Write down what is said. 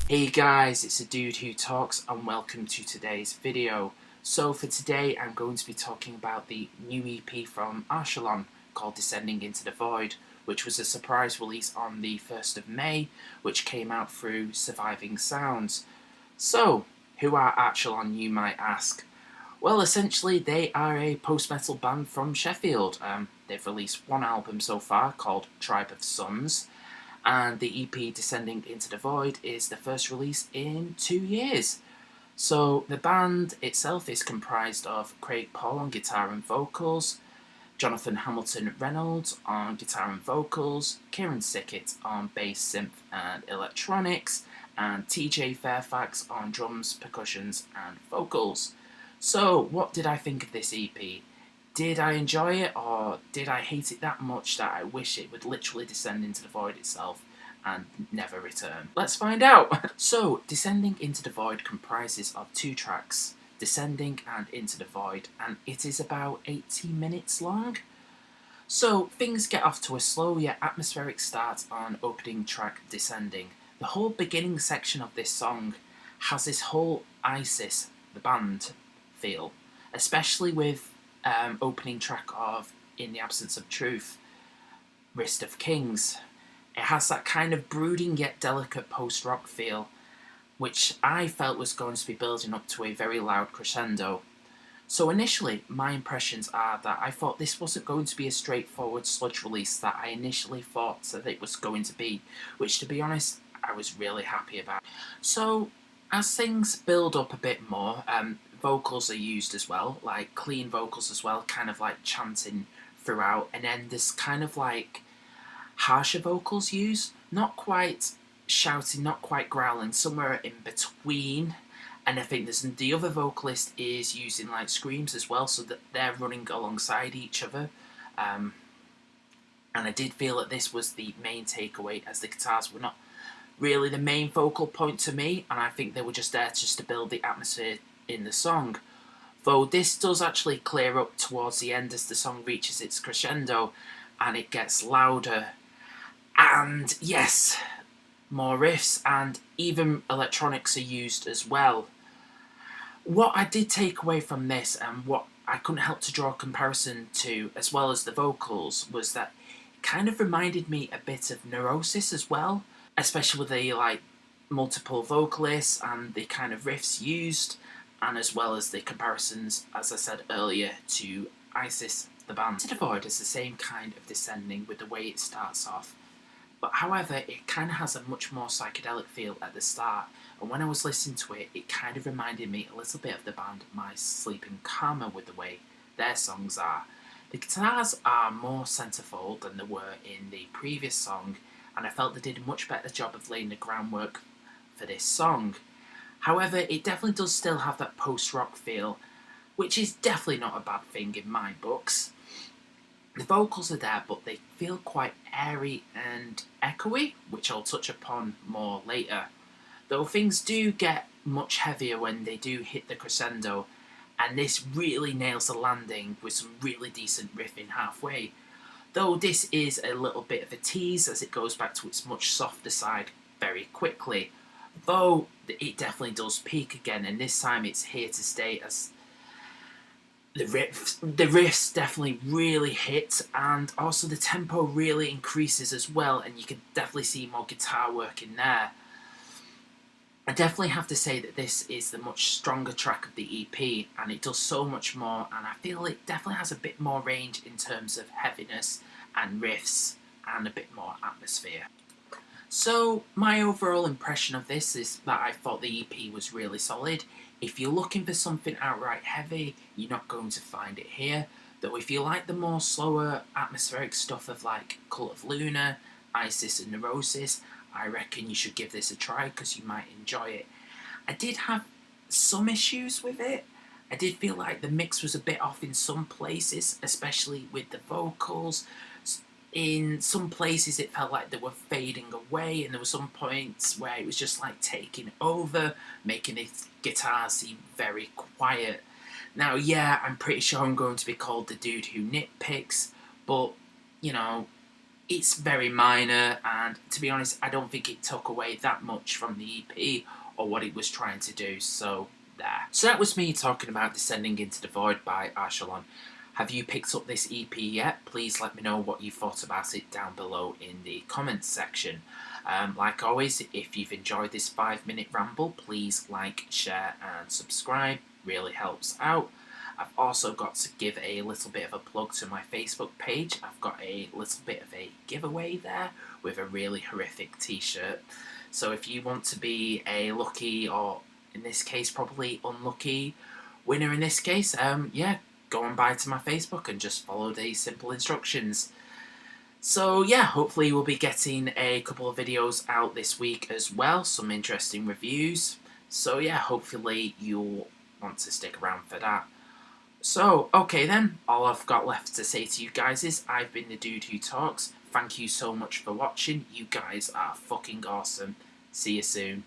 Hey guys, it's a dude who talks and welcome to today's video. So for today I'm going to be talking about the new EP from Archelon called Descending into the Void, which was a surprise release on the 1st of May, which came out through Surviving Sounds. So, who are Archelon, you might ask? Well, essentially they are a post-metal band from Sheffield. They've released one album so far called Tribe of Suns, and the EP Descending into the Void is the first release in 2 years. So the band itself is comprised of Craig Paul on guitar and vocals, Jonathan Hamilton Reynolds on guitar and vocals, Kieran Sickett on bass, synth and electronics, and TJ Fairfax on drums, percussions and vocals. So what did I think of this EP? Did I enjoy it, or did I hate it that much that I wish it would literally descend into the void itself and never return? Let's find out! So, Descending into the Void comprises of 2 tracks, Descending and Into the Void, and it is about 80 minutes long. So, things get off to a slow yet atmospheric start on opening track Descending. The whole beginning section of this song has this whole ISIS, the band, feel, especially with opening track of In the Absence of Truth, Wrist of Kings. It has that kind of brooding yet delicate post-rock feel, which I felt was going to be building up to a very loud crescendo. So initially, my impressions are that I thought this wasn't going to be a straightforward sludge release that I initially thought that it was going to be, which to be honest, I was really happy about. So, as things build up a bit more, vocals are used as well, like clean vocals as well, kind of like chanting throughout, and then there's kind of like harsher vocals used, not quite shouting, not quite growling, somewhere in between. And I think the other vocalist is using like screams as well, so that they're running alongside each other. And I did feel that this was the main takeaway, as the guitars were not really the main focal point to me, and I think they were just there just to build the atmosphere in the song. Though this does actually clear up towards the end as the song reaches its crescendo and it gets louder. And yes, more riffs and even electronics are used as well. What I did take away from this, and what I couldn't help to draw a comparison to, as well as the vocals, was that it kind of reminded me a bit of Neurosis as well, especially with the like multiple vocalists and the kind of riffs used, and as well as the comparisons, as I said earlier, to ISIS, the band. Into the Void is the same kind of descending with the way it starts off, but however it kind of has a much more psychedelic feel at the start, and when I was listening to it, it kind of reminded me a little bit of the band My Sleeping Karma with the way their songs are. The guitars are more centerfold than they were in the previous song, and I felt they did a much better job of laying the groundwork for this song. However, it definitely does still have that post-rock feel, which is definitely not a bad thing in my books. The vocals are there, but they feel quite airy and echoey, which I'll touch upon more later. Though things do get much heavier when they do hit the crescendo, and this really nails the landing with some really decent riffing halfway. Though this is a little bit of a tease as it goes back to its much softer side very quickly. Though it definitely does peak again, and this time it's here to stay, as the riffs definitely really hit, and also the tempo really increases as well, and you can definitely see more guitar work in there. I definitely have to say that this is the much stronger track of the EP, and it does so much more, and I feel it definitely has a bit more range in terms of heaviness and riffs and a bit more atmosphere. So my overall impression of this is that I thought the EP was really solid. If you're looking for something outright heavy, you're not going to find it here. Though if you like the more slower atmospheric stuff of like Cult of Luna, ISIS and Neurosis, I reckon you should give this a try because you might enjoy it. I did have some issues with it. I did feel like the mix was a bit off in some places, especially with the vocals. In some places it felt like they were fading away, and there were some points where it was just like taking over, making the guitar seem very quiet. Now, yeah, I'm pretty sure I'm going to be called the dude who nitpicks, but, you know, It's very minor, and to be honest, I don't think it took away that much from the EP or what it was trying to do, so there. So that was me talking about Descending into the Void by Archelon. Have you picked up this EP yet? Please let me know what you thought about it down below in the comments section. Like always, if you've enjoyed this 5-minute ramble, please like, share and subscribe. Really helps out. I've also got to give a little bit of a plug to my Facebook page. I've got a little bit of a giveaway there with a really horrific t-shirt. So if you want to be a lucky, or in this case probably unlucky winner in this case, yeah, go on by to my Facebook and just follow these simple instructions. So yeah, hopefully we'll be getting a couple of videos out this week as well, some interesting reviews. So yeah, hopefully you'll want to stick around for that. So, okay then, all I've got left to say to you guys is I've been the dude who talks. Thank you so much for watching. You guys are fucking awesome. See you soon.